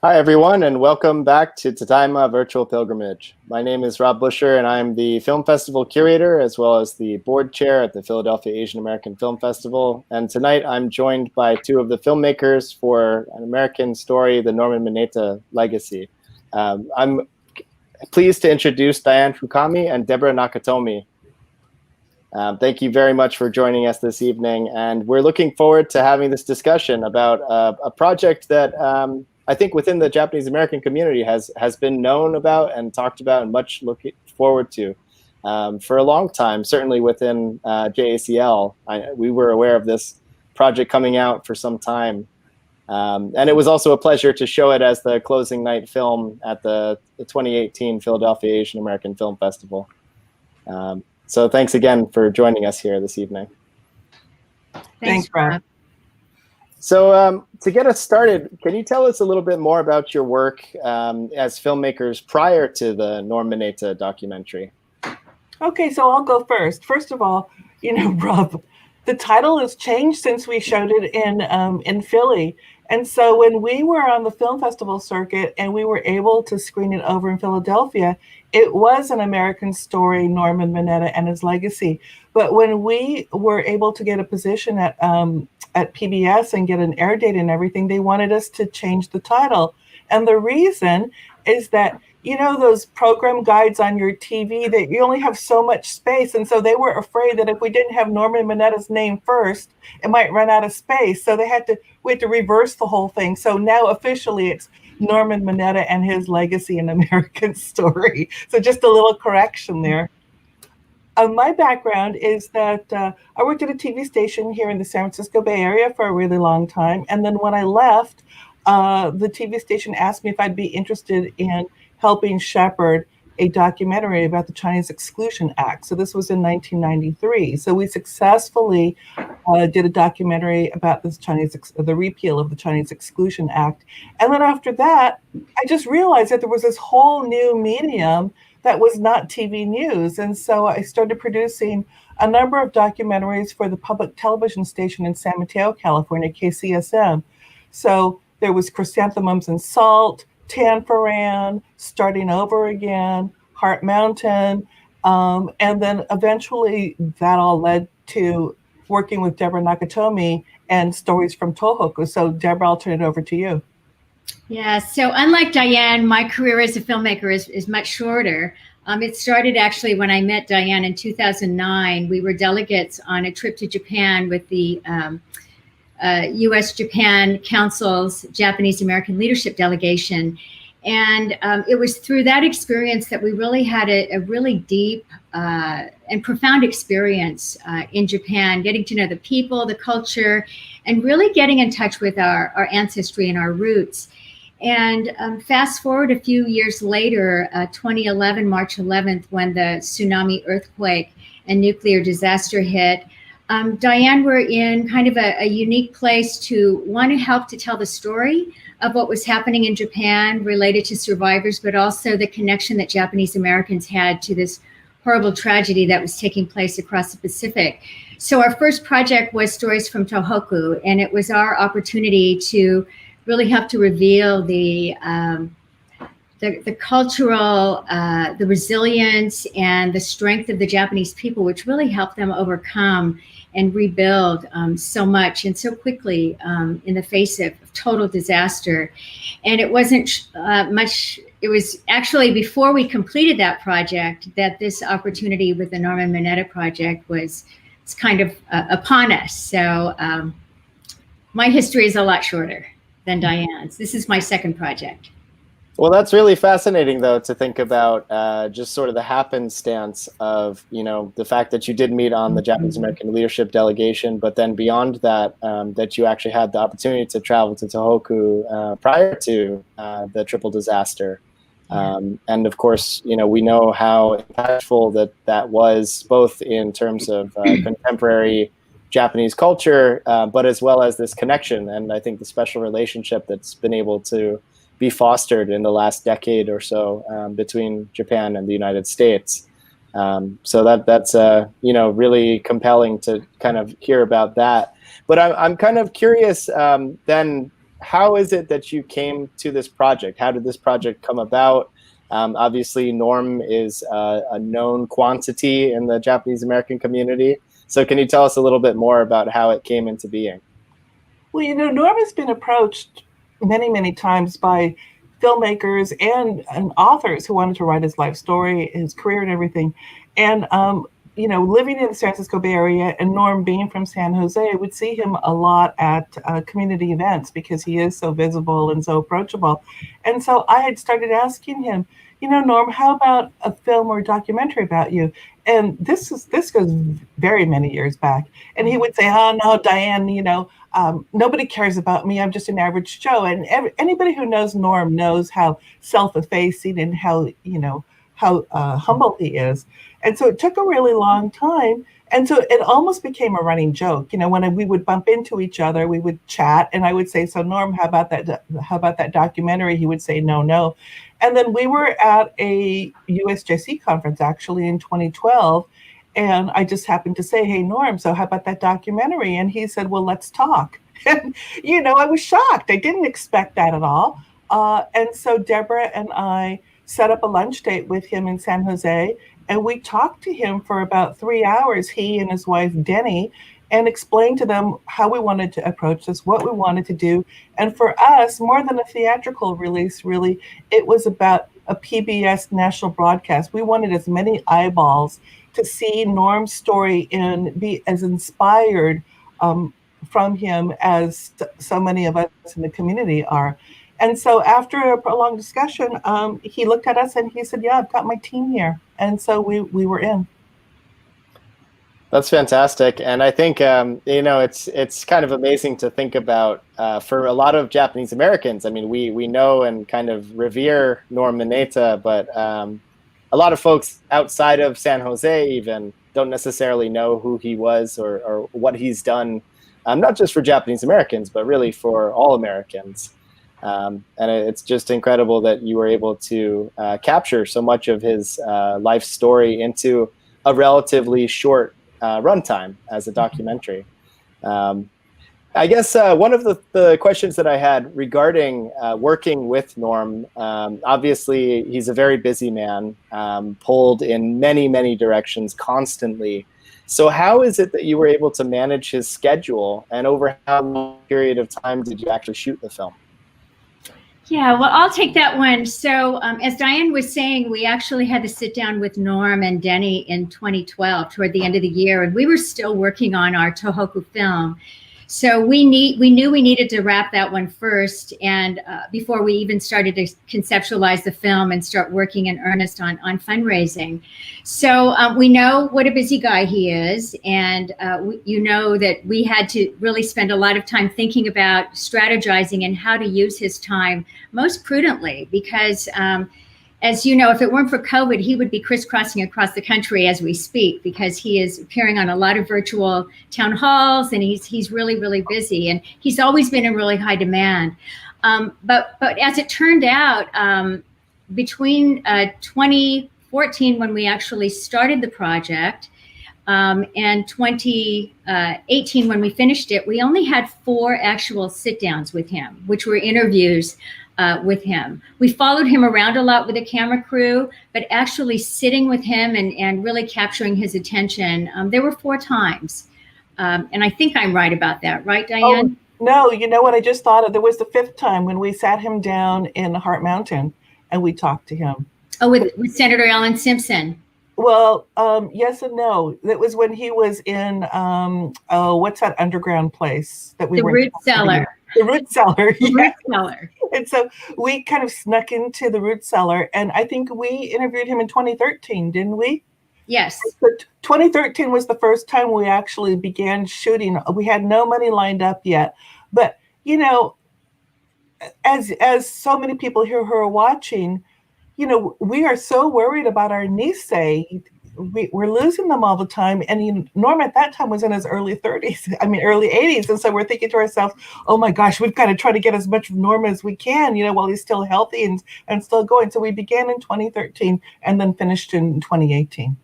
Hi, everyone, and welcome back to Tadaima Virtual Pilgrimage. My name is Rob Buscher, and I'm the Film Festival Curator, as well as the Board Chair at the Philadelphia Asian American Film Festival. And tonight I'm joined by two of the filmmakers for an American story, The Norman Mineta Legacy. I'm pleased to introduce Dianne Fukami and Debra Nakatomi. Thank you very much for joining us this evening, and we're looking forward to having this discussion about a project that I think within the Japanese American community has been known about and talked about and much looking forward to for a long time. Certainly within JACL, we were aware of this project coming out for some time, and it was also a pleasure to show it as the closing night film at the 2018 Philadelphia Asian American Film Festival. So thanks again for joining us here this evening. Thanks, Rob. So to get us started, can you tell us a little bit more about your work as filmmakers prior to the Norman Mineta documentary? Okay, so I'll go first. First of all, Rob, the title has changed since we showed it in Philly. And so when we were on the film festival circuit and we were able to screen it over in Philadelphia, it was An American Story, Norman Mineta and His Legacy. But when we were able to get a position at PBS and get an air date and everything, they wanted us to change the title. And the reason is that, those program guides on your TV, that you only have so much space. And so they were afraid that if we didn't have Norman Mineta's name first, it might run out of space. So we had to reverse the whole thing. So now officially it's Norman Mineta and His Legacy, An American Story. So just a little correction there. My background is that I worked at a TV station here in the San Francisco Bay Area for a really long time. And then when I left, the TV station asked me if I'd be interested in helping shepherd a documentary about the Chinese Exclusion Act. So this was in 1993. So we successfully did a documentary about the repeal of the Chinese Exclusion Act. And then after that, I just realized that there was this whole new medium that was not TV news. And so I started producing a number of documentaries for the public television station in San Mateo, California, KCSM. So there was Chrysanthemums and Salt, Tanforan, Starting Over Again, Heart Mountain. And then eventually that all led to working with Debra Nakatomi and Stories from Tohoku. So Debra, I'll turn it over to you. Yeah, so unlike Dianne, my career as a filmmaker is much shorter. It started actually when I met Dianne in 2009. We were delegates on a trip to Japan with the U.S.-Japan Council's Japanese American Leadership Delegation. And it was through that experience that we really had a really deep and profound experience in Japan, getting to know the people, the culture, and really getting in touch with our ancestry and our roots. And fast forward a few years later, 2011, March 11th, when the tsunami, earthquake, and nuclear disaster hit, Dianne were in kind of a unique place to want to help to tell the story of what was happening in Japan related to survivors, but also the connection that Japanese Americans had to this horrible tragedy that was taking place across the Pacific. So our first project was Stories from Tohoku, and it was our opportunity to really help to reveal the cultural, the resilience and the strength of the Japanese people, which really helped them overcome and rebuild so much and so quickly in the face of total disaster. And it wasn't much, it was actually before we completed that project that this opportunity with the Norman Mineta project was kind of upon us. So my history is a lot shorter than Dianne's. This is my second project. Well, that's really fascinating, though, to think about just sort of the happenstance of, the fact that you did meet on the Japanese American Leadership Delegation, but then beyond that, that you actually had the opportunity to travel to Tohoku prior to the triple disaster. And of course, we know how impactful that was, both in terms of contemporary Japanese culture, but as well as this connection. And I think the special relationship that's been able to be fostered in the last decade or so between Japan and the United States. So that's really compelling to kind of hear about that. But I'm kind of curious then, how is it that you came to this project? How did this project come about? Obviously, Norm is a known quantity in the Japanese American community. So can you tell us a little bit more about how it came into being? Well, Norm has been approached many, many times by filmmakers and authors who wanted to write his life story, his career, and everything. And living in the San Francisco Bay Area and Norm being from San Jose, I would see him a lot at community events because he is so visible and so approachable. And so I had started asking him, Norm, how about a film or a documentary about you? And this goes very many years back. And he would say, oh, no, Dianne, nobody cares about me. I'm just an average Joe. And anybody who knows Norm knows how self-effacing and how humble he is. And so it took a really long time. And so it almost became a running joke. When we would bump into each other, we would chat, and I would say, so Norm, how about that documentary? He would say, no. And then we were at a USJC conference actually in 2012. And I just happened to say, hey, Norm, so how about that documentary? And he said, well, let's talk. And, I was shocked. I didn't expect that at all. And so Debra and I set up a lunch date with him in San Jose. And we talked to him for about 3 hours, he and his wife, Denny, and explained to them how we wanted to approach this, what we wanted to do. And for us, more than a theatrical release, really, it was about a PBS national broadcast. We wanted as many eyeballs to see Norm's story and be as inspired from him as so many of us in the community are. And so after a prolonged discussion, he looked at us and he said, yeah, I've got my team here. And so we were in. That's fantastic. And I think, it's kind of amazing to think about for a lot of Japanese Americans. I mean, we know and kind of revere Norm Mineta, but a lot of folks outside of San Jose even don't necessarily know who he was or what he's done, not just for Japanese Americans, but really for all Americans. And it's just incredible that you were able to capture so much of his life story into a relatively short runtime as a documentary. I guess one of the questions that I had regarding working with Norm, obviously he's a very busy man, pulled in many, many directions constantly. So how is it that you were able to manage his schedule, and over how long period of time did you actually shoot the film? Yeah, well, I'll take that one. So as Dianne was saying, we actually had to sit down with Norm and Denny in 2012 toward the end of the year, and we were still working on our Tohoku film. So we knew we needed to wrap that one first, and before we even started to conceptualize the film and start working in earnest on fundraising. So we know what a busy guy he is, and that we had to really spend a lot of time thinking about strategizing and how to use his time most prudently, because as you know, if it weren't for COVID, he would be crisscrossing across the country as we speak, because he is appearing on a lot of virtual town halls, and he's really, really busy, and he's always been in really high demand. But as it turned out, between 2014, when we actually started the project, and 2018, when we finished it, we only had 4 actual sit-downs with him, which were interviews with him. We followed him around a lot with a camera crew, but actually sitting with him and really capturing his attention, there were 4 times. And I think I'm right about that, right, Dianne? Oh, no, you know what I just thought of? There was the 5th time when we sat him down in Heart Mountain and we talked to him. Oh, with Senator Ellen Simpson. Well, yes and no. That was when he was in, what's that underground place that we were? The Root Cellar. The Root Cellar. The Root Cellar. And so we kind of snuck into the Root Cellar, and I think we interviewed him in 2013, didn't we? Yes. So 2013 was the first time we actually began shooting. We had no money lined up yet, but as so many people here who are watching, we are so worried about our Nikkei. We're losing them all the time. And Norm at that time was in his early 30s, early 80s. And so we're thinking to ourselves, oh my gosh, we've got to try to get as much of Norm as we can, while he's still healthy and still going. So we began in 2013 and then finished in 2018.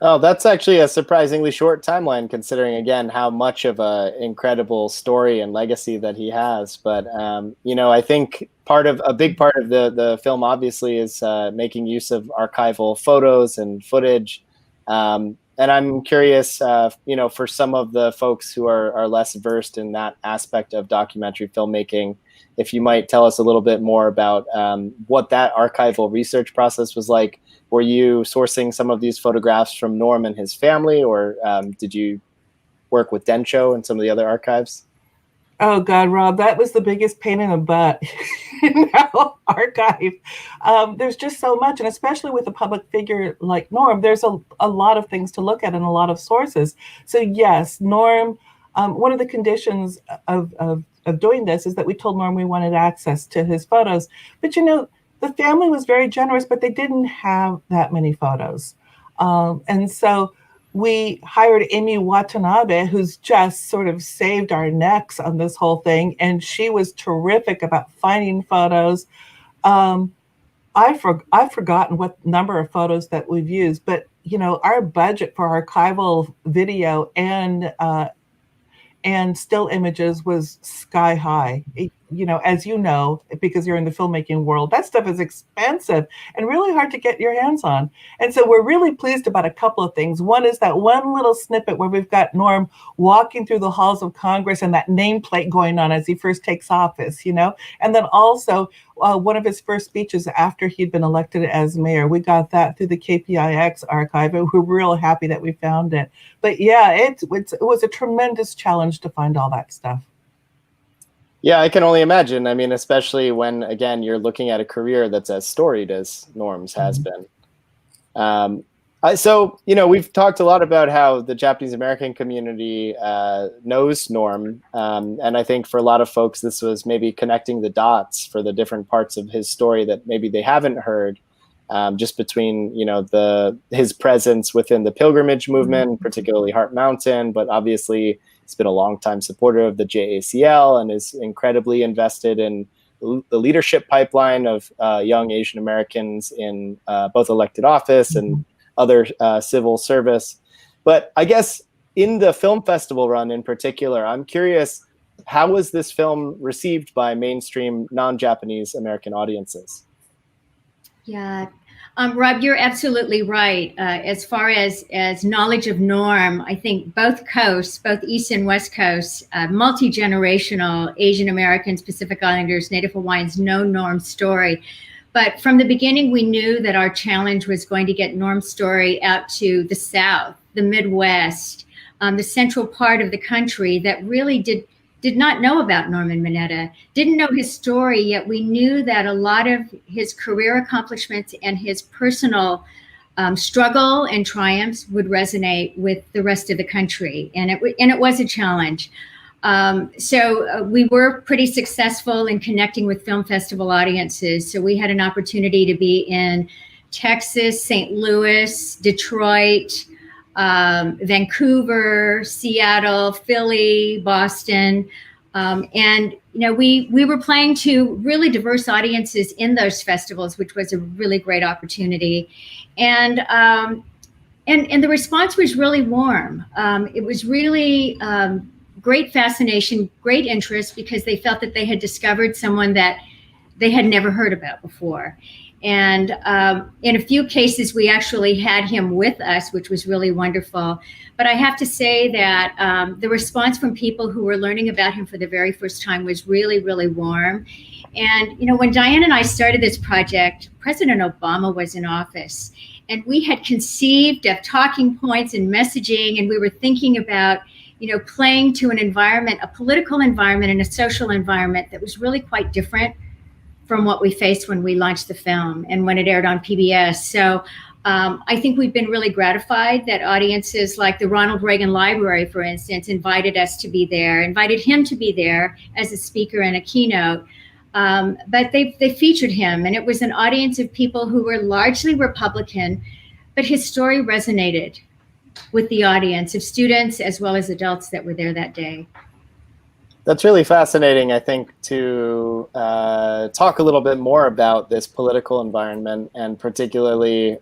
Oh, that's actually a surprisingly short timeline, considering again how much of a incredible story and legacy that he has. But you know, I think a big part of the film obviously is making use of archival photos and footage. And I'm curious, you know, for some of the folks who are less versed in that aspect of documentary filmmaking, if you might tell us a little bit more about what that archival research process was like. Were you sourcing some of these photographs from Norm and his family, or did you work with Densho and some of the other archives? Oh God, Rob, that was the biggest pain in the butt in our archive. There's just so much, and especially with a public figure like Norm, there's a lot of things to look at and a lot of sources. So yes, Norm, one of the conditions of doing this is that we told Norm we wanted access to his photos. But you know, the family was very generous, but they didn't have that many photos. And so we hired Amy Watanabe, who's just sort of saved our necks on this whole thing. And she was terrific about finding photos. I've forgotten what number of photos that we've used, but you know, our budget for archival video and still images was sky high. You know, as you know, because you're in the filmmaking world, that stuff is expensive and really hard to get your hands on. And so we're really pleased about a couple of things. One is that one little snippet where we've got Norm walking through the halls of Congress and that nameplate going on as he first takes office, you know, and then also one of his first speeches after he'd been elected as mayor. We got that through the KPIX archive, and we're real happy that we found it. But yeah, it was a tremendous challenge to find all that stuff. Yeah, I can only imagine. I mean, especially when, again, you're looking at a career that's as storied as Norm's has been. So, you know, we've talked a lot about how the Japanese American community knows Norm. And I think for a lot of folks, this was maybe connecting the dots for the different parts of his story that maybe they haven't heard, just between, you know, his presence within the pilgrimage movement, particularly Heart Mountain, but obviously he's been a longtime supporter of the JACL and is incredibly invested in the leadership pipeline of young Asian Americans in both elected office and other civil service. But I guess in the film festival run in particular, I'm curious, how was this film received by mainstream non-Japanese American audiences? Yeah, Rob, you're absolutely right. As far as knowledge of Norm, I think both coasts, both East and West Coast, multi-generational Asian Americans, Pacific Islanders, Native Hawaiians know Norm's story. But from the beginning, we knew that our challenge was going to get Norm's story out to the South, the Midwest, the central part of the country that really did not know about Norman Mineta, didn't know his story, yet we knew that a lot of his career accomplishments and his personal struggle and triumphs would resonate with the rest of the country. And it was a challenge. So we were pretty successful in connecting with film festival audiences. So we had an opportunity to be in Texas, St. Louis, Detroit, Vancouver, Seattle, Philly, Boston. And, you know, we were playing to really diverse audiences in those festivals, which was a really great opportunity. And the response was really warm. It was really great fascination, great interest, because they felt that they had discovered someone that they had never heard about before. And in a few cases, we actually had him with us, which was really wonderful. But I have to say that the response from people who were learning about him for the very first time was really, really warm. And, you know, when Dianne and I started this project, President Obama was in office. And we had conceived of talking points and messaging, and we were thinking about, you know, playing to an environment, a political environment and a social environment that was really quite different from what we faced when we launched the film and when it aired on PBS. So I think we've been really gratified that audiences like the Ronald Reagan Library, for instance, invited him to be there as a speaker and a keynote. But they featured him, and it was an audience of people who were largely Republican, but his story resonated with the audience of students as well as adults that were there that day. That's really fascinating, I think, to talk a little bit more about this political environment, and particularly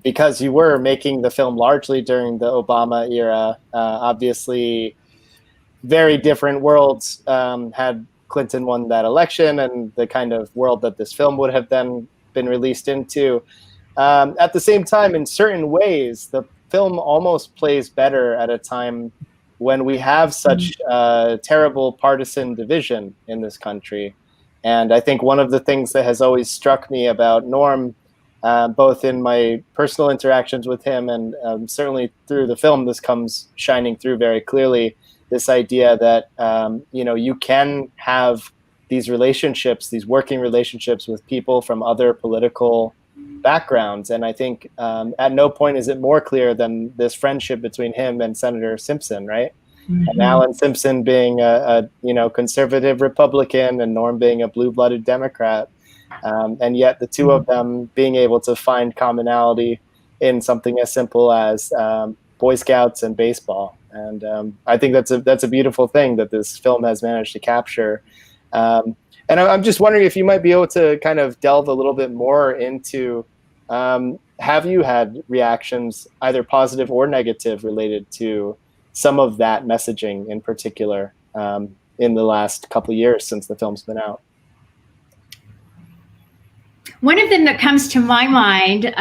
because you were making the film largely during the Obama era. Obviously, very different worlds had Clinton won that election, and the kind of world that this film would have then been released into. At the same time, in certain ways, the film almost plays better at a time when we have such terrible partisan division in this country. And I think one of the things that has always struck me about Norm, both in my personal interactions with him and certainly through the film, this comes shining through very clearly, this idea that, you can have these relationships, these working relationships with people from other political backgrounds. And I think at no point is it more clear than this friendship between him and Senator Simpson, right? Mm-hmm. And Alan Simpson being a conservative Republican, and Norm being a blue-blooded Democrat. And yet the two of them being able to find commonality in something as simple as Boy Scouts and baseball. And I think that's a beautiful thing that this film has managed to capture. And I'm just wondering if you might be able to kind of delve a little bit more into, have you had reactions, either positive or negative, related to some of that messaging in particular in the last couple of years since the film's been out? One of them that comes to my mind,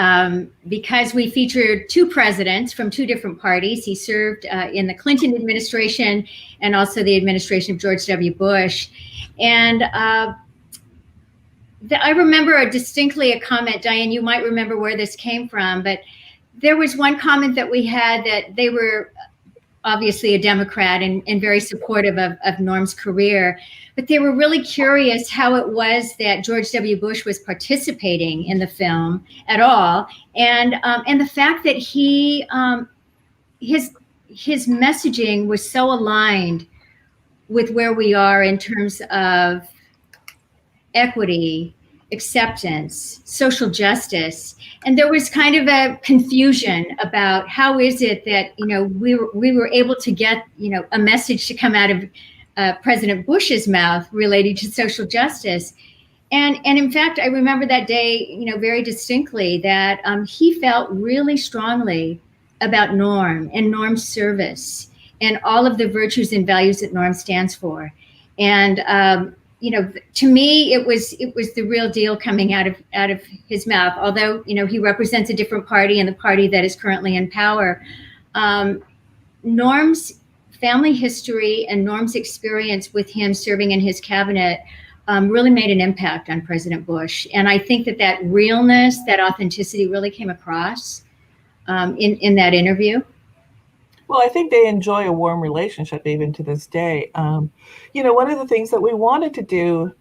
because we featured two presidents from two different parties. He served in the Clinton administration and also the administration of George W. Bush. And I remember distinctly a comment, Dianne, you might remember where this came from, but there was one comment that we had that they were obviously a Democrat and very supportive of Norm's career, but they were really curious how it was that George W. Bush was participating in the film at all. And the fact that his messaging was so aligned with where we are in terms of equity, acceptance, social justice. And there was kind of a confusion about how is it that, we were able to get, a message to come out of President Bush's mouth related to social justice. And in fact, I remember that day, very distinctly that he felt really strongly about Norm and Norm's service and all of the virtues and values that Norm stands for. And, to me, it was the real deal coming out of his mouth. Although, he represents a different party and the party that is currently in power. Norm's family history and Norm's experience with him serving in his cabinet really made an impact on President Bush. And I think that realness, that authenticity really came across in that interview. Well, I think they enjoy a warm relationship even to this day. One of the things that we wanted to do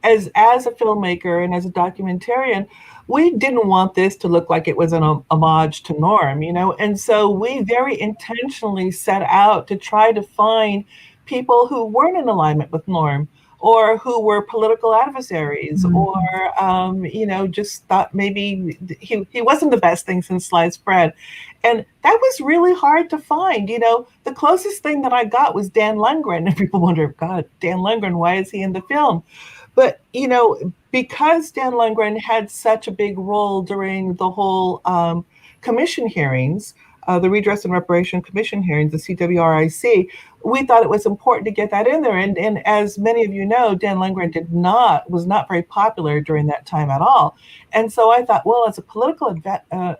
as a filmmaker and as a documentarian, we didn't want this to look like it was an homage to Norm, and so we very intentionally set out to try to find people who weren't in alignment with Norm, or who were political adversaries, or, just thought maybe he wasn't the best thing since sliced bread. And that was really hard to find. The closest thing that I got was Dan Lundgren. And people wonder, God, Dan Lundgren, why is he in the film? But, because Dan Lundgren had such a big role during the whole commission hearings, the Redress and Reparation Commission hearings, the CWRIC, we thought it was important to get that in there. And as many of you know, Dan Lundgren was not very popular during that time at all. And so I thought, well, as a political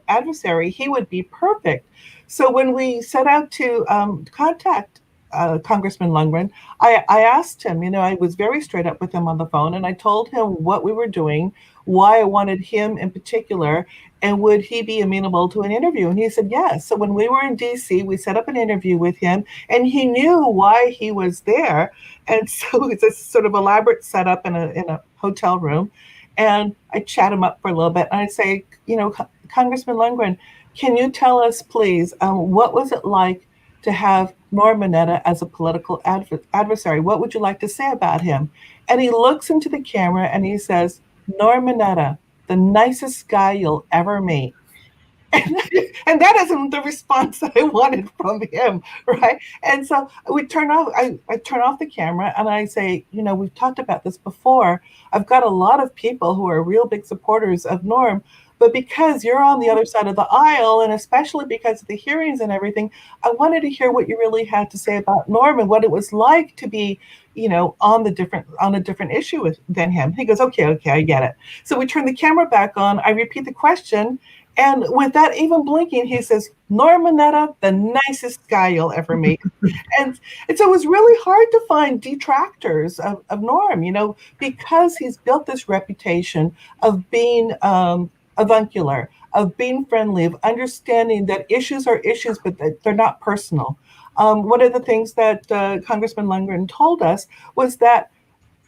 adversary, he would be perfect. So when we set out to contact Congressman Lundgren, I asked him, I was very straight up with him on the phone, and I told him what we were doing, why I wanted him in particular, and would he be amenable to an interview? And he said yes. So when we were in DC, we set up an interview with him, and he knew why he was there. And so it's a sort of elaborate setup in a hotel room. And I chat him up for a little bit, and I say, Congressman Lundgren, can you tell us, please, what was it like to have Norman Mineta as a political adversary? What would you like to say about him? And he looks into the camera and he says, Norman Mineta, the nicest guy you'll ever meet. And that isn't the response that I wanted from him, right? And so I turn off the camera and I say, we've talked about this before. I've got a lot of people who are real big supporters of Norm, but because you're on the other side of the aisle, and especially because of the hearings and everything, I wanted to hear what you really had to say about Norm and what it was like to be, on a different issue than him. He goes, okay, I get it. So we turn the camera back on. I repeat the question. And without even blinking, he says, Norman Mineta, the nicest guy you'll ever meet. and so it was really hard to find detractors of Norm, because he's built this reputation of being avuncular, of being friendly, of understanding that issues are issues, but that they're not personal. One of the things that Congressman Lundgren told us was that,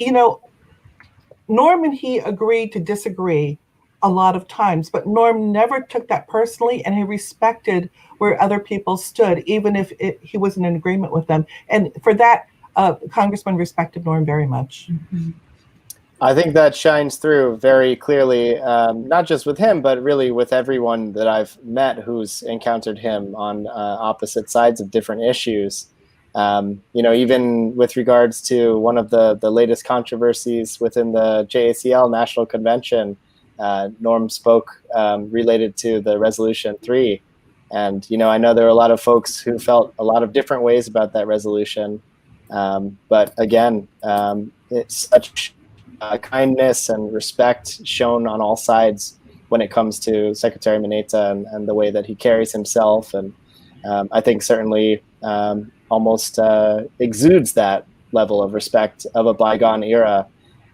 Norm and he agreed to disagree a lot of times, but Norm never took that personally, and he respected where other people stood, even if he wasn't in agreement with them. And for that, Congressman respected Norm very much. Mm-hmm. I think that shines through very clearly, not just with him, but really with everyone that I've met who's encountered him on opposite sides of different issues. Even with regards to one of the latest controversies within the JACL National Convention, Norm spoke related to the Resolution 3. And, I know there are a lot of folks who felt a lot of different ways about that resolution. But again, it's such kindness and respect shown on all sides when it comes to Secretary Mineta and the way that he carries himself. And I think certainly almost exudes that level of respect of a bygone era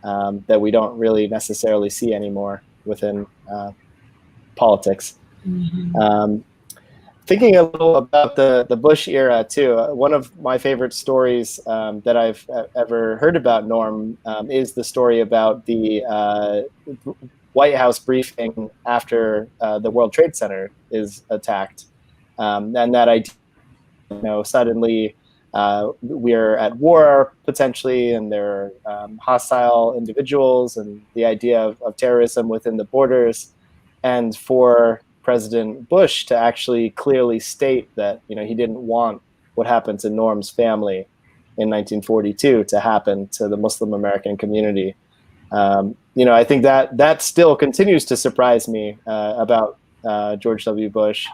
that we don't really necessarily see anymore within politics. Mm-hmm. Thinking a little about the Bush era too, one of my favorite stories that I've ever heard about Norm is the story about the White House briefing after the World Trade Center is attacked, and that idea, suddenly we're at war potentially, and there are hostile individuals, and the idea of terrorism within the borders, and for President Bush to actually clearly state that he didn't want what happened to Norm's family in 1942 to happen to the Muslim American community. I think that still continues to surprise me about George W. Bush,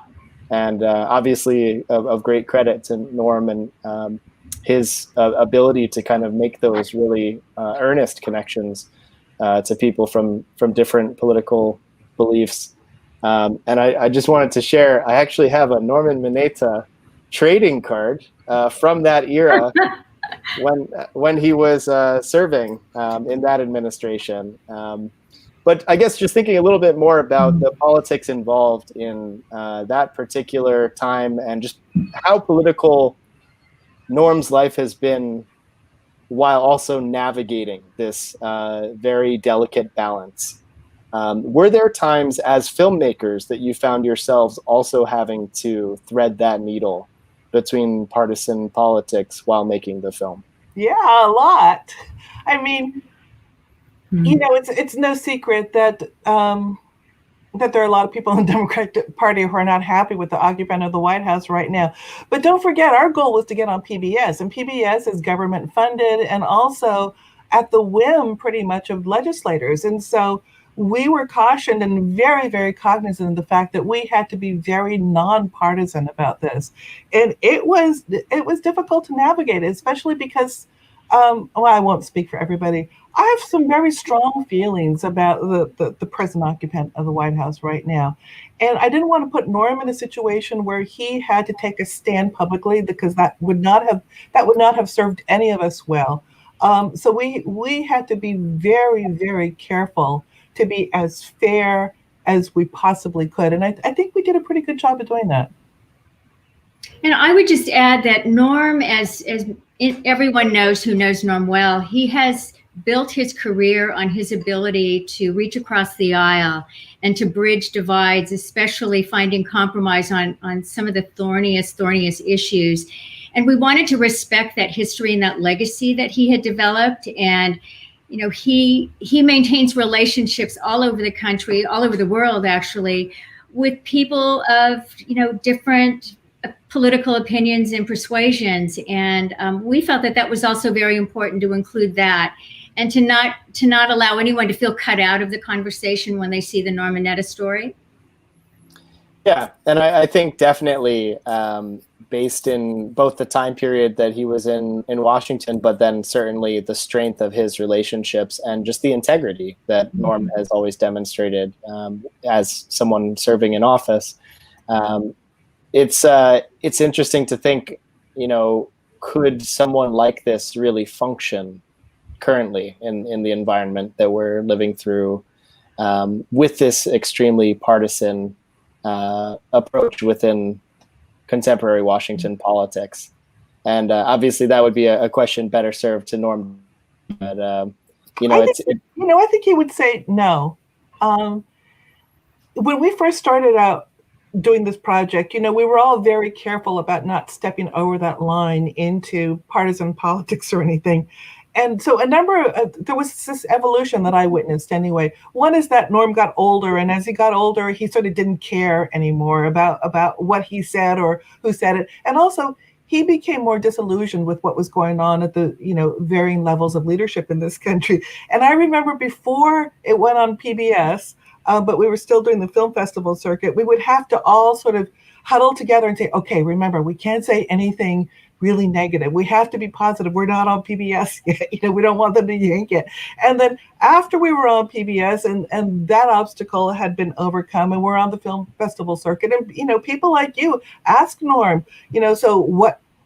and obviously of great credit to Norm and his ability to kind of make those really earnest connections to people from different political beliefs. And I just wanted to share, I actually have a Norman Mineta trading card from that era when he was serving in that administration. But I guess just thinking a little bit more about the politics involved in that particular time and just how political Norm's life has been while also navigating this very delicate balance. Were there times as filmmakers that you found yourselves also having to thread that needle between partisan politics while making the film? Yeah, a lot. I mean, it's no secret that that there are a lot of people in the Democratic Party who are not happy with the occupant of the White House right now. But don't forget, our goal was to get on PBS, and PBS is government funded and also at the whim pretty much of legislators. And so we were cautioned and very, very cognizant of the fact that we had to be very nonpartisan about this. And it was difficult to navigate, especially because, I won't speak for everybody. I have some very strong feelings about the present occupant of the White House right now. And I didn't want to put Norm in a situation where he had to take a stand publicly, because that would not have served any of us well. So we had to be very, very careful to be as fair as we possibly could. And I think we did a pretty good job of doing that. And I would just add that Norm, as everyone knows who knows Norm well, he has built his career on his ability to reach across the aisle and to bridge divides, especially finding compromise on some of the thorniest issues. And we wanted to respect that history and that legacy that he had developed. And he maintains relationships all over the country, all over the world, actually, with people of, different political opinions and persuasions. And we felt that that was also very important to include that, and to not allow anyone to feel cut out of the conversation when they see the Norman Mineta story. Yeah, and I think definitely based in both the time period that he was in Washington, but then certainly the strength of his relationships and just the integrity that Norm has always demonstrated as someone serving in office. It's interesting to think, could someone like this really function currently in the environment that we're living through with this extremely partisan approach within contemporary Washington politics? And obviously that would be a question better served to Norm. But, I think he would say no. When we first started out doing this project, we were all very careful about not stepping over that line into partisan politics or anything. And so there was this evolution that I witnessed anyway. One is that Norm got older, and as he got older, he sort of didn't care anymore about what he said or who said it. And also, he became more disillusioned with what was going on at the, varying levels of leadership in this country. And I remember before it went on PBS, but we were still doing the film festival circuit, we would have to all sort of huddle together and say, okay, remember, we can't say anything really negative. We have to be positive. We're not on PBS yet. We don't want them to yank it. And then after we were on PBS and that obstacle had been overcome and we're on the film festival circuit, and, people like you ask Norm, so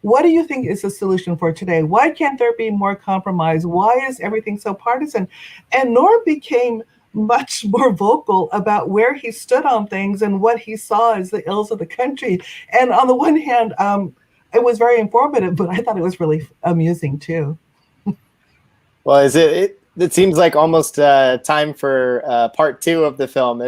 what do you think is the solution for today? Why can't there be more compromise? Why is everything so partisan? And Norm became much more vocal about where he stood on things and what he saw as the ills of the country. And on the one hand, it was very informative, but I thought it was really amusing too. Well, it seems like almost time for part 2 of the film.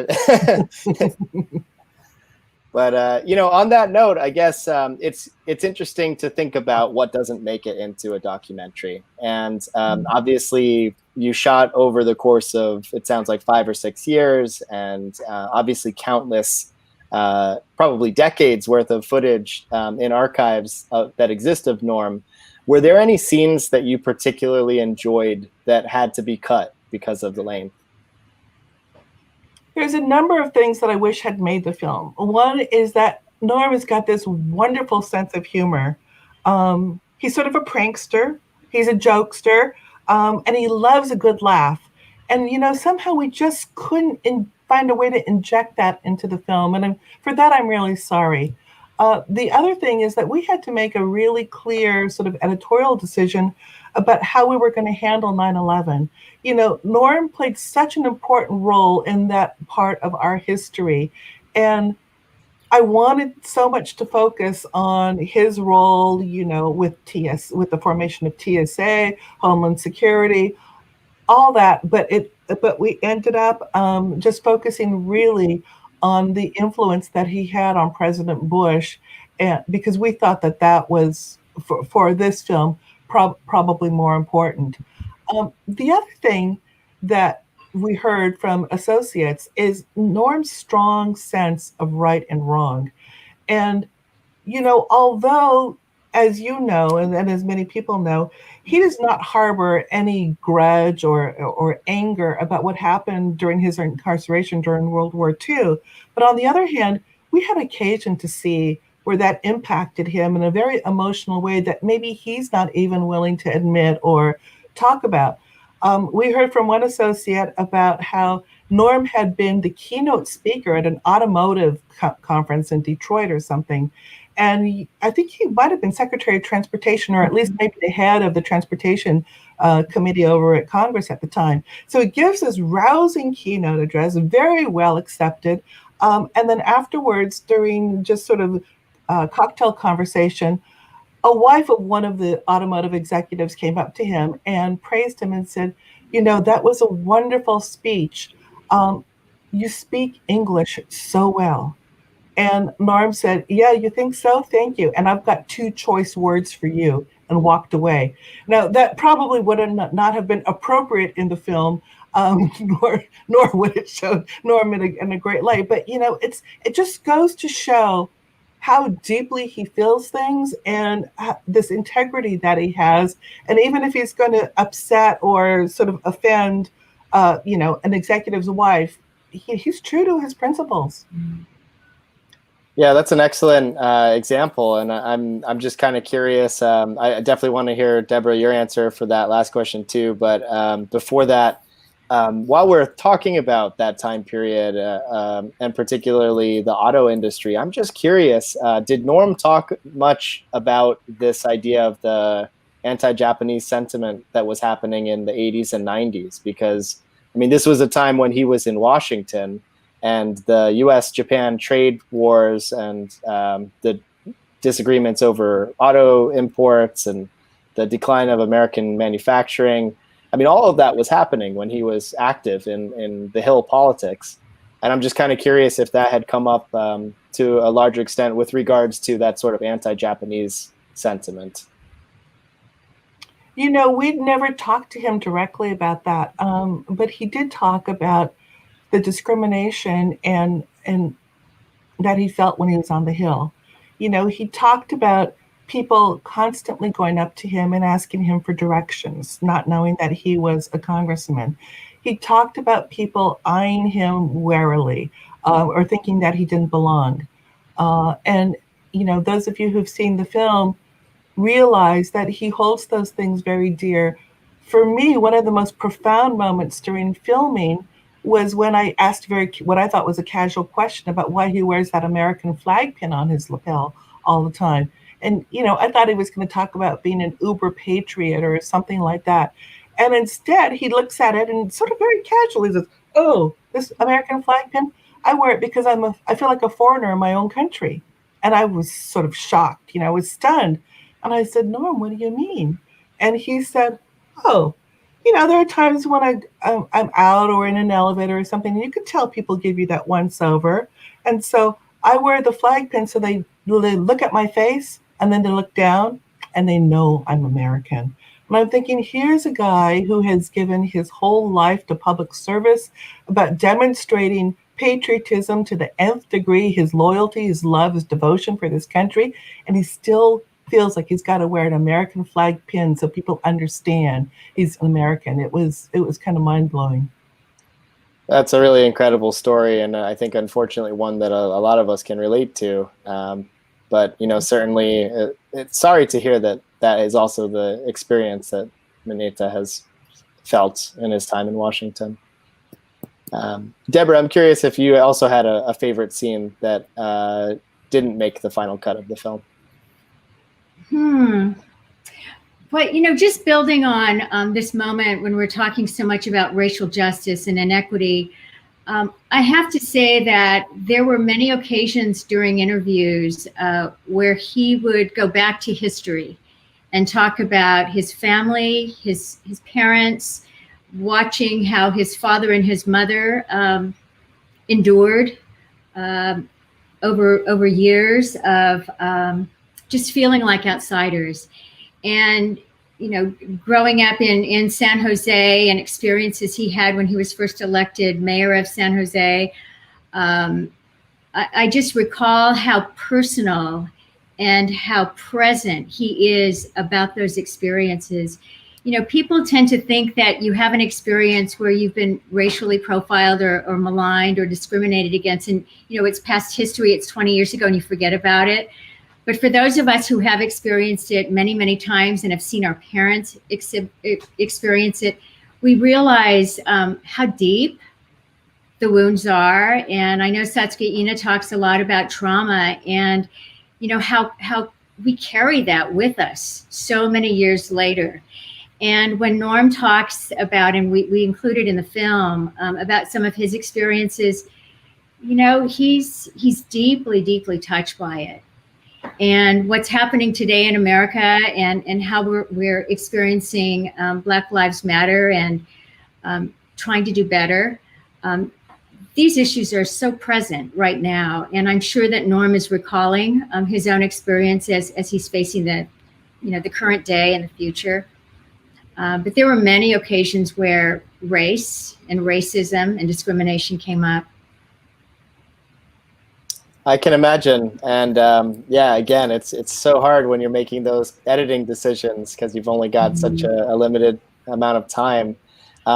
But on that note, I guess it's interesting to think about what doesn't make it into a documentary. And obviously, you shot over the course of, it sounds like 5 or 6 years, and obviously countless, probably decades worth of footage in archives that exist of Norm. Were there any scenes that you particularly enjoyed that had to be cut because of the length? There's a number of things that I wish had made the film. One is that Norm has got this wonderful sense of humor. He's sort of a prankster. He's a jokester. And he loves a good laugh. And, somehow we just couldn't find a way to inject that into the film. And for that, I'm really sorry. The other thing is that we had to make a really clear sort of editorial decision about how we were going to handle 9/11. Norm played such an important role in that part of our history. And I wanted so much to focus on his role, with the formation of TSA, Homeland Security, all that. But we ended up just focusing really on the influence that he had on President Bush, and because we thought that was for this film probably more important. The other thing that we heard from associates is Norm's strong sense of right and wrong. And, although, as you know, and as many people know, he does not harbor any grudge or anger about what happened during his incarceration during World War II. But on the other hand, we had occasion to see where that impacted him in a very emotional way that maybe he's not even willing to admit or talk about. We heard from one associate about how Norm had been the keynote speaker at an automotive conference in Detroit or something. And I think he might have been Secretary of Transportation, or at least maybe the head of the Transportation Committee over at Congress at the time. So he gives this rousing keynote address, very well accepted. And then afterwards, during just sort of cocktail conversation, a wife of one of the automotive executives came up to him and praised him and said, that was a wonderful speech. You speak English so well. And Norm said, yeah, you think so? Thank you. And I've got 2 choice words for you, and walked away. Now, that probably would not have been appropriate in the film, nor would it show Norm in a great light. But it just goes to show how deeply he feels things and this integrity that he has. And even if he's going to upset or sort of offend, an executive's wife, he's true to his principles. Yeah, that's an excellent example, and I'm just kind of curious. I definitely want to hear, Debra, your answer for that last question too. But before that, while we're talking about that time period and particularly the auto industry, I'm just curious, did Norm talk much about this idea of the anti-Japanese sentiment that was happening in the 80s and 90s? Because, I mean, this was a time when he was in Washington, and the US-Japan trade wars and the disagreements over auto imports and the decline of American manufacturing, I mean, all of that was happening when he was active in the Hill politics. And I'm just kind of curious if that had come up to a larger extent with regards to that sort of anti-Japanese sentiment. We'd never talked to him directly about that, but he did talk about the discrimination and that he felt when he was on the Hill. He talked about people constantly going up to him and asking him for directions, not knowing that he was a congressman. He talked about people eyeing him warily or thinking that he didn't belong. And those of you who've seen the film realize that he holds those things very dear. For me, one of the most profound moments during filming was when I asked what I thought was a casual question about why he wears that American flag pin on his lapel all the time. And, I thought he was going to talk about being an uber patriot or something like that. And instead, he looks at it and sort of very casually says, "Oh, this American flag pin, I wear it because I feel like a foreigner in my own country." And I was sort of shocked, I was stunned. And I said, "Norm, what do you mean?" And he said, "Oh, there are times when I'm out or in an elevator or something, and you can tell people give you that once over. And so I wear the flag pin so they look at my face and then they look down and they know I'm American." And I'm thinking, here's a guy who has given his whole life to public service, about demonstrating patriotism to the nth degree, his loyalty, his love, his devotion for this country, and he still feels like he's got to wear an American flag pin so people understand he's an American. It was kind of mind-blowing. That's a really incredible story, and I think unfortunately one that a lot of us can relate to. But certainly it's sorry to hear that is also the experience that Mineta has felt in his time in Washington. Debra, I'm curious if you also had a favorite scene that didn't make the final cut of the film. But, just building on this moment when we're talking so much about racial justice and inequity, I have to say that there were many occasions during interviews where he would go back to history and talk about his family, his parents, watching how his father and his mother endured over years of just feeling like outsiders. And, growing up in San Jose and experiences he had when he was first elected mayor of San Jose, I just recall how personal and how present he is about those experiences. People tend to think that you have an experience where you've been racially profiled or maligned or discriminated against, and, it's past history, it's 20 years ago, and you forget about it. But for those of us who have experienced it many, many times and have seen our parents experience it, we realize how deep the wounds are. And I know Satsuki Ina talks a lot about trauma and, how we carry that with us so many years later. And when Norm talks about, and we included in the film, about some of his experiences, he's deeply, deeply touched by it. And what's happening today in America and how we're experiencing Black Lives Matter and trying to do better. These issues are so present right now. And I'm sure that Norm is recalling his own experience as he's facing the current day and the future. But there were many occasions where race and racism and discrimination came up. I can imagine. And yeah, again, it's so hard when you're making those editing decisions because you've only got such a limited amount of time.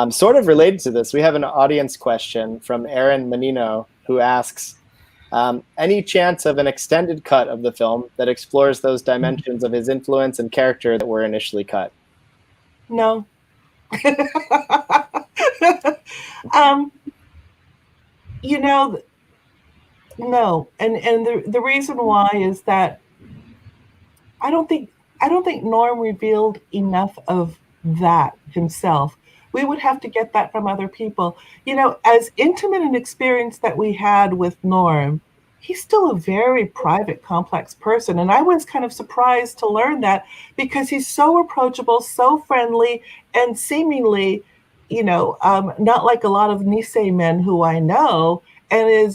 Sort of related to this, we have an audience question from Aaron Menino who asks, any chance of an extended cut of the film that explores those dimensions of his influence and character that were initially cut? No. You know, no. And the reason why is that I don't think Norm revealed enough of that himself. We would have to get that from other people. You know, as intimate an experience that we had with Norm, he's still a very private, complex person. And I was kind of surprised to learn that because he's so approachable, so friendly, and seemingly, you know, not like a lot of Nikkei men who I know, and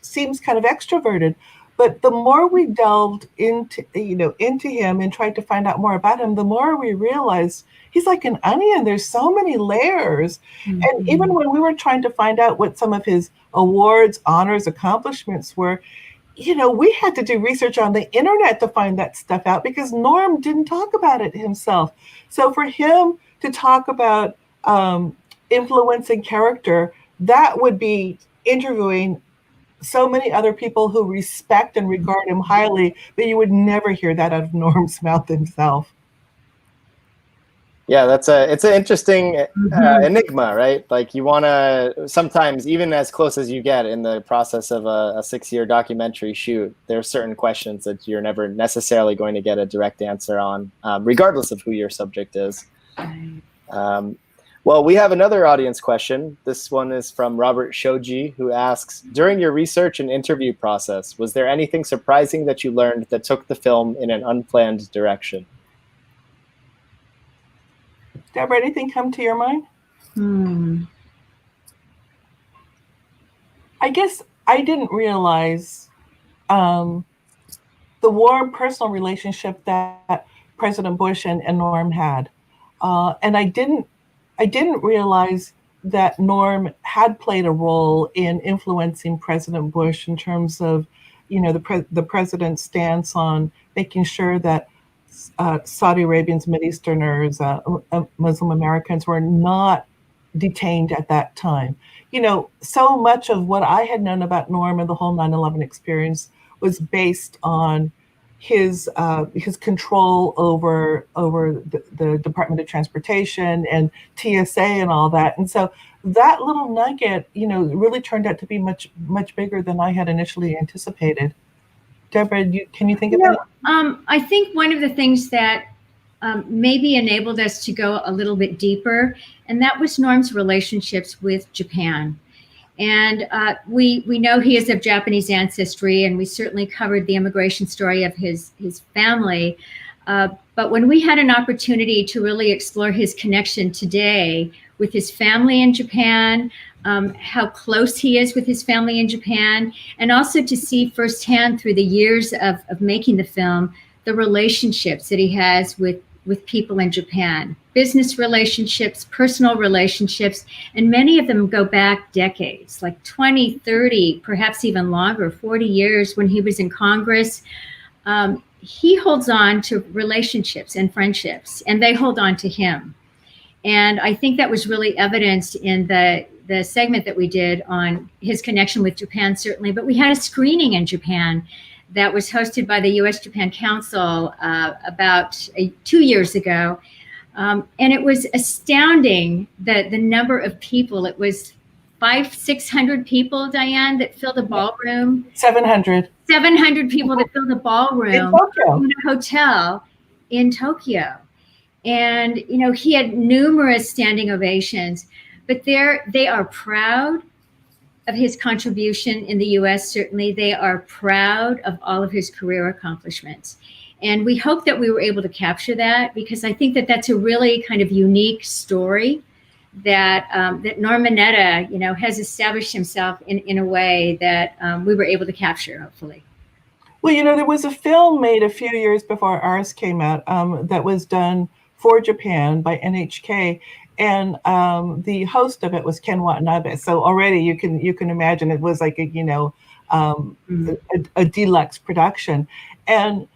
seems kind of extroverted. But the more we delved into him and tried to find out more about him, the more we realized he's like an onion. There's so many layers. Mm-hmm. And even when we were trying to find out what some of his awards, honors, accomplishments were, you know, we had to do research on the internet to find that stuff out because Norm didn't talk about it himself. So for him to talk about influence and character, that would be interviewing so many other people who respect and regard him highly, but you would never hear that out of Norm's mouth himself. Yeah, it's an interesting enigma, right? Like you want to, sometimes even as close as you get in the process of a 6-year documentary shoot, there are certain questions that you're never necessarily going to get a direct answer on, regardless of who your subject is. Well, we have another audience question. This one is from Robert Shoji, who asks, during your research and interview process, was there anything surprising that you learned that took the film in an unplanned direction? Debra, anything come to your mind? I guess I didn't realize the warm personal relationship that President Bush and Norm had. And I didn't realize that Norm had played a role in influencing President Bush in terms of, you know, the president's stance on making sure that Saudi Arabians, Mideasterners, Muslim Americans were not detained at that time. You know, so much of what I had known about Norm and the whole 9/11 experience was based on his control over the Department of Transportation and TSA and all that. And so that little nugget, you know, really turned out to be much bigger than I had initially anticipated. Debra, can you think of any? I think one of the things that maybe enabled us to go a little bit deeper, and that was Norm's relationships with Japan. And we know he is of Japanese ancestry, and we certainly covered the immigration story of his family. But when we had an opportunity to really explore his connection today with his family in Japan, how close he is with his family in Japan, and also to see firsthand through the years of making the film, the relationships that he has with people in Japan, business relationships, personal relationships, and many of them go back decades, like 20, 30, perhaps even longer, 40 years when he was in Congress. He holds on to relationships and friendships, and they hold on to him. And I think that was really evidenced in the segment that we did on his connection with Japan, certainly. But we had a screening in Japan that was hosted by the U.S.-Japan Council about 2 years ago. And it was astounding the number of people. It was 500-600 people, Dianne, that filled a ballroom. 700. 700 people that filled a ballroom in a hotel in Tokyo. And, you know, he had numerous standing ovations, but they are proud of his contribution in the U.S. Certainly, they are proud of all of his career accomplishments. And we hope that we were able to capture that, because I think that that's a really kind of unique story that Norman Mineta, you know, has established himself in a way that we were able to capture, hopefully. Well, you know, there was a film made a few years before ours came out that was done for Japan by NHK. and the host of it was Ken Watanabe. So already you can imagine it was like a deluxe production, and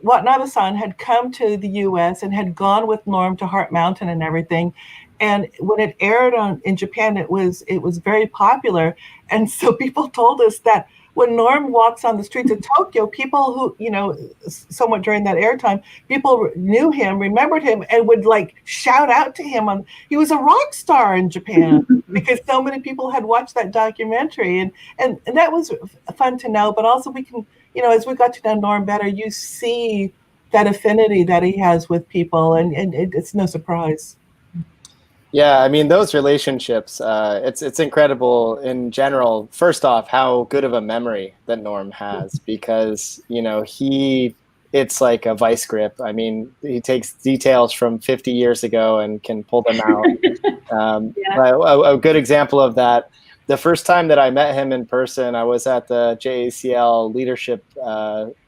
Watanabe-san had come to the U.S. and had gone with Norm to Heart Mountain and everything. And when it aired in Japan, it was very popular. And so people told us that when Norm walks on the streets of Tokyo, people who, somewhat during that airtime, people knew him, remembered him, and would like shout out to him. He was a rock star in Japan because so many people had watched that documentary. And that was fun to know. But also we can, as we got to know Norm better, you see that affinity that he has with people, and it's no surprise. Yeah, I mean, those relationships, it's incredible in general. First off, how good of a memory that Norm has, because, it's like a vice grip. I mean, he takes details from 50 years ago and can pull them out. A good example of that, the first time that I met him in person, I was at the JACL leadership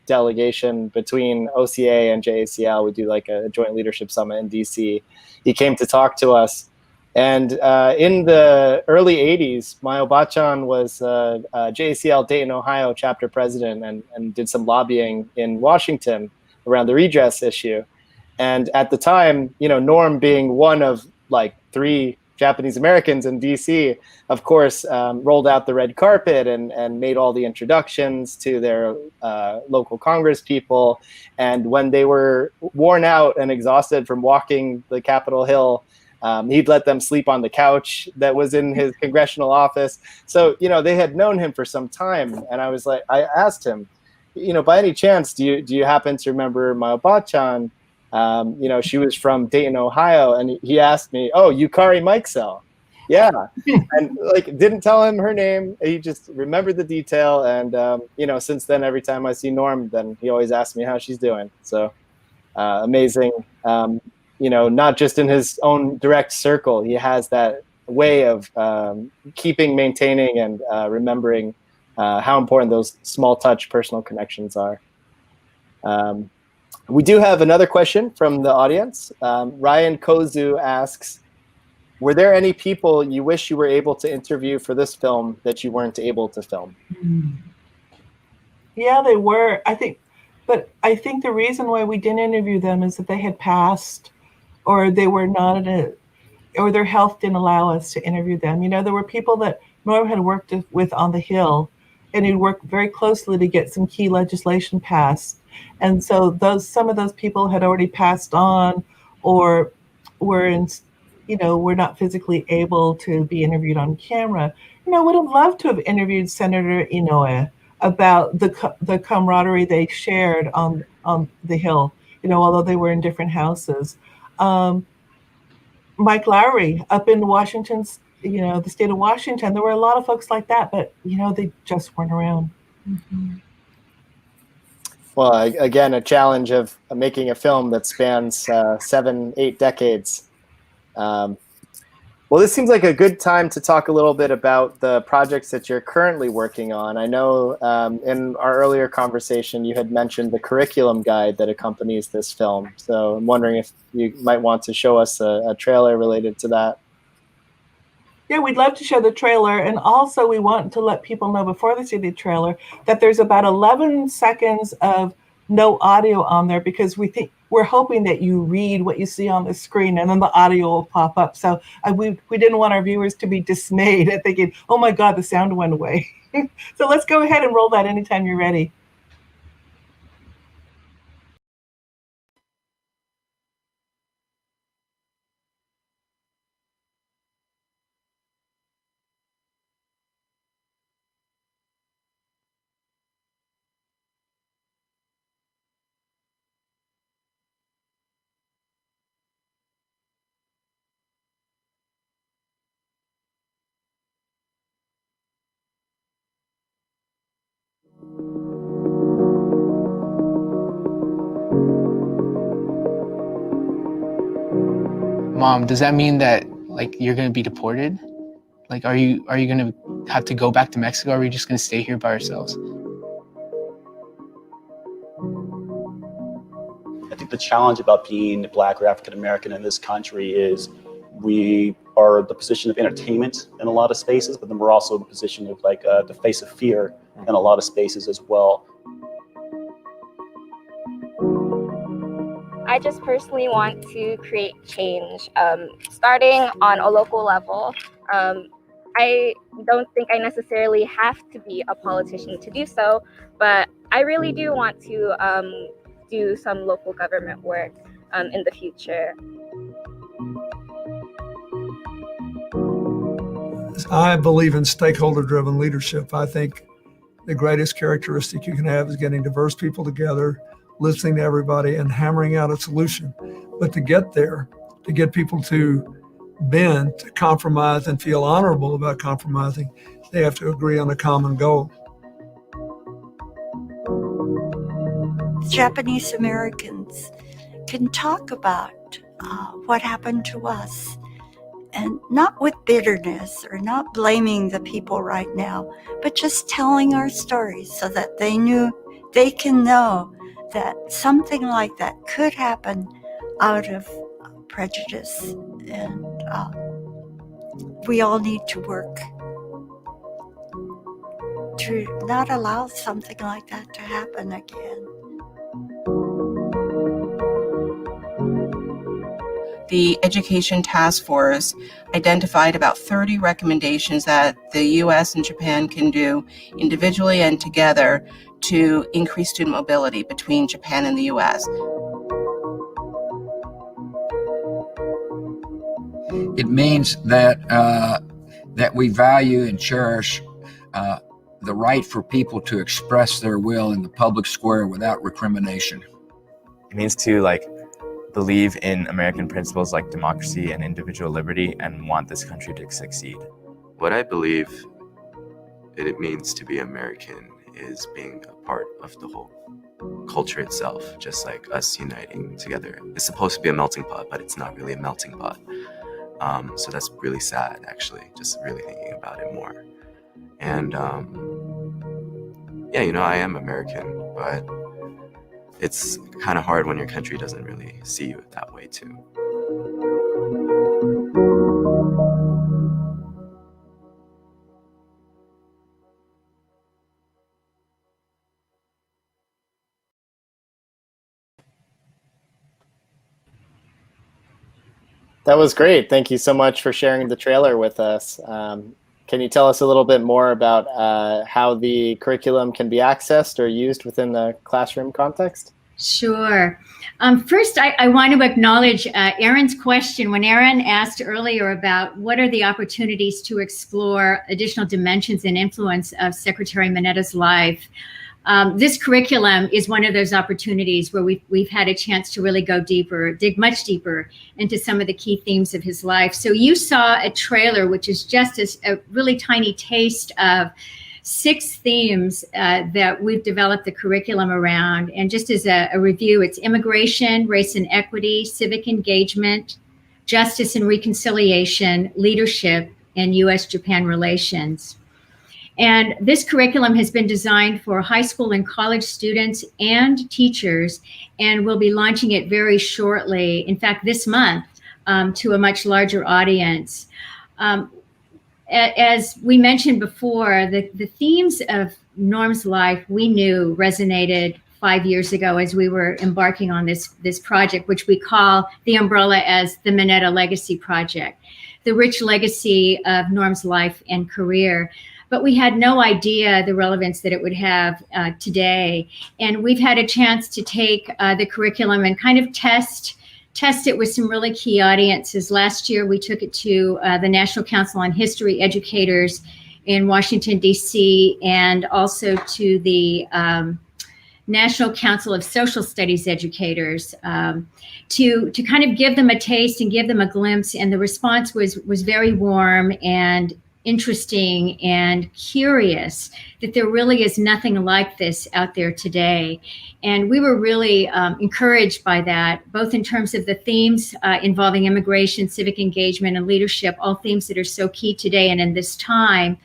delegation between OCA and JACL. We do like a joint leadership summit in DC. He came to talk to us. And in the early 80s, my Obachan was JACL Dayton, Ohio chapter president, and did some lobbying in Washington around the redress issue. And at the time, Norm being one of like 3 Japanese Americans in DC, of course, rolled out the red carpet and made all the introductions to their local Congress people. And when they were worn out and exhausted from walking the Capitol Hill, he'd let them sleep on the couch that was in his congressional office. So, they had known him for some time. And I asked him, by any chance, do you happen to remember my Obachan? She was from Dayton, Ohio. And he asked me, oh, Yukari Mikesell. Yeah. And didn't tell him her name. He just remembered the detail. And, since then, every time I see Norm, then he always asks me how she's doing. So amazing. Not just in his own direct circle, he has that way of maintaining and remembering how important those small touch personal connections are. We do have another question from the audience. Ryan Kozu asks, were there any people you wish you were able to interview for this film that you weren't able to film? Yeah, they were, I think. But I think the reason why we didn't interview them is that they had passed, or they were not or their health didn't allow us to interview them. There were people that Norm had worked with on the Hill, and he'd worked very closely to get some key legislation passed. And so some of those people had already passed on, or were not physically able to be interviewed on camera. Would have loved to have interviewed Senator Inoue about the camaraderie they shared on the Hill, although they were in different houses. Mike Lowry up in Washington's, the state of Washington, there were a lot of folks like that, but, they just weren't around. Mm-hmm. Well, again, a challenge of making a film that spans 7-8 decades. Well, this seems like a good time to talk a little bit about the projects that you're currently working on. I know in our earlier conversation, you had mentioned the curriculum guide that accompanies this film. So I'm wondering if you might want to show us a trailer related to that. Yeah, we'd love to show the trailer. And also we want to let people know before they see the trailer that there's about 11 seconds of no audio on there, because we're hoping that you read what you see on the screen and then the audio will pop up. So we didn't want our viewers to be dismayed at thinking, oh my God, the sound went away. So let's go ahead and roll that anytime you're ready. Mom, does that mean that you're gonna be deported? Are you gonna have to go back to Mexico, or are we just gonna stay here by ourselves? I think the challenge about being Black or African American in this country is We are the position of entertainment in a lot of spaces, but then we're also the position of like the face of fear in a lot of spaces as well. I just personally want to create change, starting on a local level. I don't think I necessarily have to be a politician to do so, but I really do want to do some local government work in the future. I believe in stakeholder-driven leadership. I think the greatest characteristic you can have is getting diverse people together, listening to everybody, and hammering out a solution. But to get there, to get people to bend, to compromise and feel honorable about compromising, they have to agree on a common goal. Japanese Americans can talk about what happened to us, and not with bitterness or not blaming the people right now, but just telling our stories so that they can know that something like that could happen out of prejudice. And we all need to work to not allow something like that to happen again. The Education Task Force identified about 30 recommendations that the U.S. and Japan can do individually and together to increase student mobility between Japan and the U.S. It means that that we value and cherish the right for people to express their will in the public square without recrimination. It means to believe in American principles like democracy and individual liberty and want this country to succeed. What I believe it means to be American is being a part of the whole culture itself, just like us uniting together. It's supposed to be a melting pot, but it's not really a melting pot. So that's really sad, actually, just really thinking about it more. And yeah, I am American, but it's kind of hard when your country doesn't really see you that way too. That was great. Thank you so much for sharing the trailer with us. Can you tell us a little bit more about how the curriculum can be accessed or used within the classroom context? Sure. First, I want to acknowledge Aaron's question. When Aaron asked earlier about what are the opportunities to explore additional dimensions and influence of Secretary Mineta's life, this curriculum is one of those opportunities where we've had a chance to really go deeper, dig much deeper into some of the key themes of his life. So you saw a trailer, which is just a really tiny taste of 6 themes that we've developed the curriculum around. And just as a review, it's immigration, race and equity, civic engagement, justice and reconciliation, leadership, and U.S.-Japan relations. And this curriculum has been designed for high school and college students and teachers, and we'll be launching it very shortly, in fact, this month, to a much larger audience. As we mentioned before, the themes of Norm's life we knew resonated 5 years ago as we were embarking on this project, which we call the umbrella as the Mineta Legacy Project, the rich legacy of Norm's life and career. But we had no idea the relevance that it would have today. And we've had a chance to take the curriculum and kind of test it with some really key audiences. Last year, we took it to the National Council on History educators in Washington, D.C., and also to the National Council of Social Studies educators to kind of give them a taste and give them a glimpse. And the response was very warm and interesting and curious that there really is nothing like this out there today. And we were really encouraged by that, both in terms of the themes involving immigration, civic engagement, and leadership, all themes that are so key today and in this time,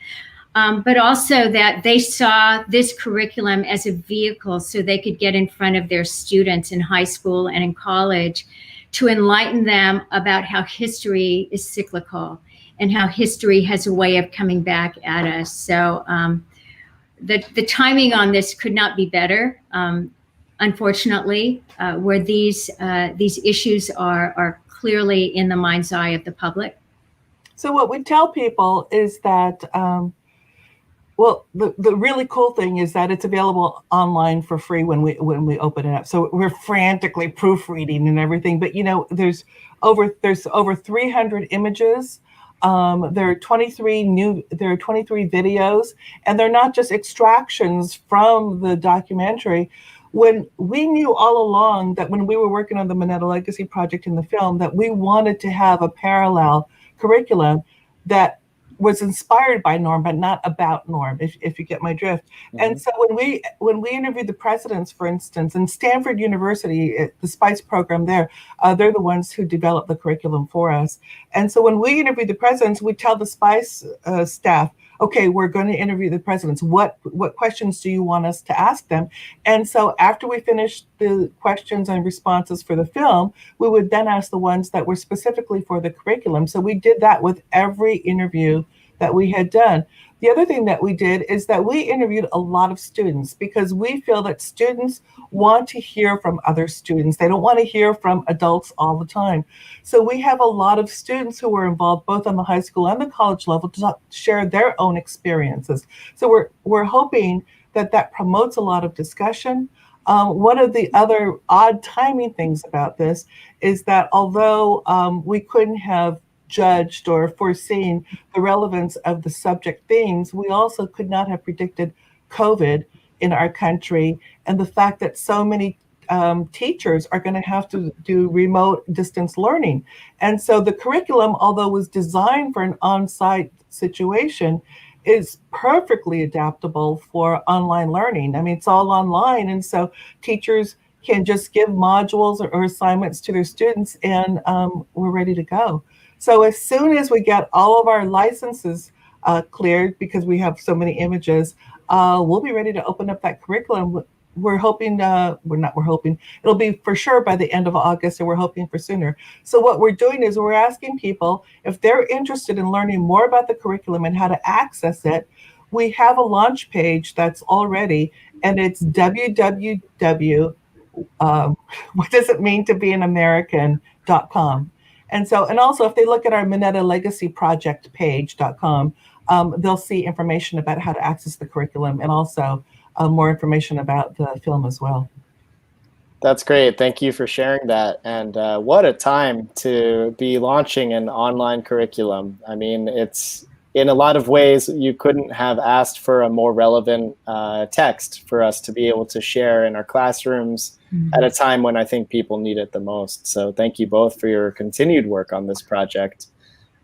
but also that they saw this curriculum as a vehicle so they could get in front of their students in high school and in college to enlighten them about how history is cyclical and how history has a way of coming back at us. So the timing on this could not be better. Unfortunately, where these issues are clearly in the mind's eye of the public. So what we tell people is that, well, the really cool thing is that it's available online for free when we open it up. So we're frantically proofreading and everything, but there's over 300 images. There are 23 videos, and they're not just extractions from the documentary. When we knew all along that when we were working on the Mineta Legacy project in the film, that we wanted to have a parallel curriculum that was inspired by Norm, but not about Norm, if you get my drift. Mm-hmm. And so when we interviewed the presidents, for instance, in Stanford University, the SPICE program there, they're the ones who developed the curriculum for us. And so when we interviewed the presidents, we tell the SPICE staff, okay, we're going to interview the presidents. What questions do you want us to ask them? And so after we finished the questions and responses for the film, we would then ask the ones that were specifically for the curriculum. So we did that with every interview that we had done. The other thing that we did is that we interviewed a lot of students, because we feel that students want to hear from other students. They don't want to hear from adults all the time. So we have a lot of students who were involved both on the high school and the college level to share their own experiences. So we're hoping that promotes a lot of discussion. One of the other odd timing things about this is that although we couldn't have judged or foreseen the relevance of the subject themes, we also could not have predicted COVID in our country, and the fact that so many teachers are going to have to do remote distance learning. And so the curriculum, although was designed for an on-site situation, is perfectly adaptable for online learning. I mean, it's all online, and so teachers can just give modules or assignments to their students, and we're ready to go. So as soon as we get all of our licenses cleared, because we have so many images, we'll be ready to open up that curriculum. We're hoping, it'll be for sure by the end of August, and we're hoping for sooner. So what we're doing is we're asking people if they're interested in learning more about the curriculum and how to access it. We have a launch page that's already, and it's www. What does it mean to be an American.com. And also if they look at our Mineta Legacy Project page.com, they'll see information about how to access the curriculum, and also more information about the film as well. That's great. Thank you for sharing that. And what a time to be launching an online curriculum. I mean, it's in a lot of ways, you couldn't have asked for a more relevant text for us to be able to share in our classrooms at a time when I think people need it the most. So thank you both for your continued work on this project.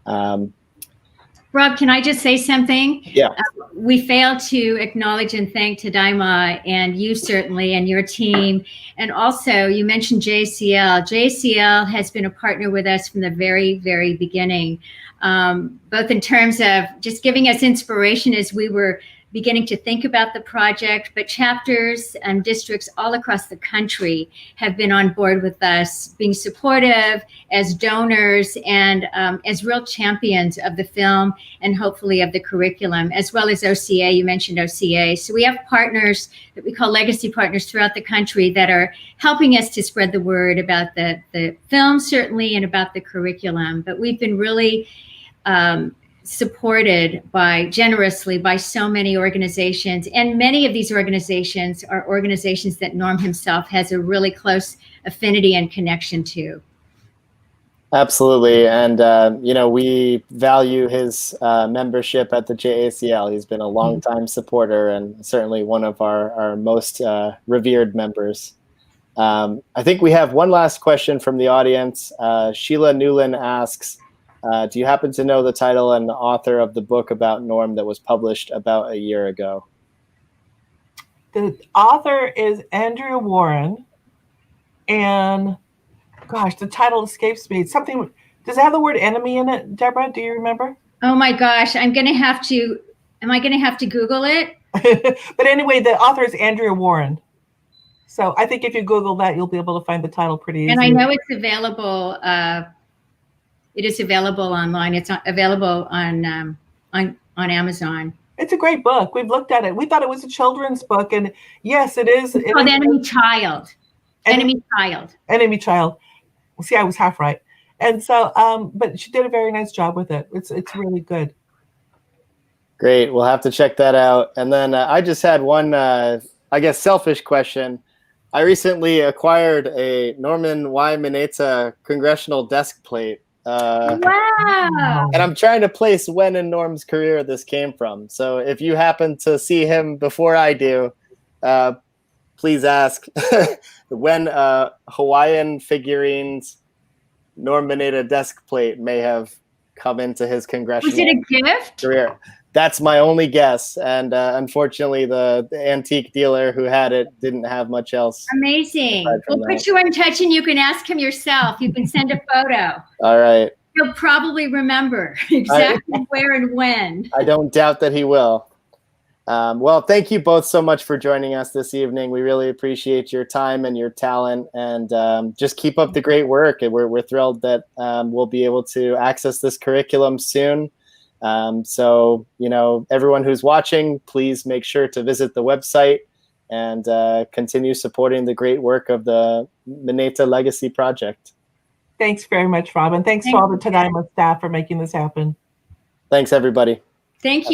Rob, can I just say something? Yeah. We failed to acknowledge and thank Tadaima, and you certainly, and your team. And also, you mentioned JCL. JCL has been a partner with us from the very, very beginning, both in terms of just giving us inspiration as we were beginning to think about the project, but chapters and districts all across the country have been on board with us, being supportive as donors and as real champions of the film and hopefully of the curriculum, as well as OCA. You mentioned OCA. So we have partners that we call legacy partners throughout the country that are helping us to spread the word about the film, certainly, and about the curriculum. But we've been really supported generously by so many organizations, and many of these organizations are organizations that Norm himself has a really close affinity and connection to. Absolutely, and we value his membership at the JACL. He's been a longtime supporter and certainly one of our most revered members. I think we have one last question from the audience. Sheila Newland asks, do you happen to know the title and the author of the book about Norm that was published about a year ago? The author is Andrea Warren, and gosh, the title escapes me. It's something, does it have the word enemy in it, Deborah? Do you remember? Oh my gosh, am I going to have to Google it? But anyway, the author is Andrea Warren. So I think if you Google that, you'll be able to find the title pretty easily. And I know it's available. It is available online. It's available on Amazon. It's a great book. We've looked at it. We thought it was a children's book, and yes, it is. It's called Enemy Child. Enemy Child. Enemy Child. See, I was half right. And so, but she did a very nice job with it. It's really good. Great. We'll have to check that out. And then I just had one, I guess, selfish question. I recently acquired a Norman Y. Mineta congressional desk plate. Wow. And I'm trying to place when in Norm's career this came from. So if you happen to see him before I do, please ask when Hawaiian figurines Norm Mineta desk plate may have come into his congressional Was it a gift? career. That's my only guess. And unfortunately, the antique dealer who had it didn't have much else. Amazing. We'll put you in touch and you can ask him yourself. You can send a photo. All right. He'll probably remember exactly where and when. I don't doubt that he will. Well, thank you both so much for joining us this evening. We really appreciate your time and your talent, and just keep up the great work. And we're thrilled that we'll be able to access this curriculum soon. So, you know, everyone who's watching, please make sure to visit the website and continue supporting the great work of the Mineta Legacy Project. Thanks very much, Rob. And thanks to all the Tadaima staff for making this happen. Thanks, everybody. Thank you.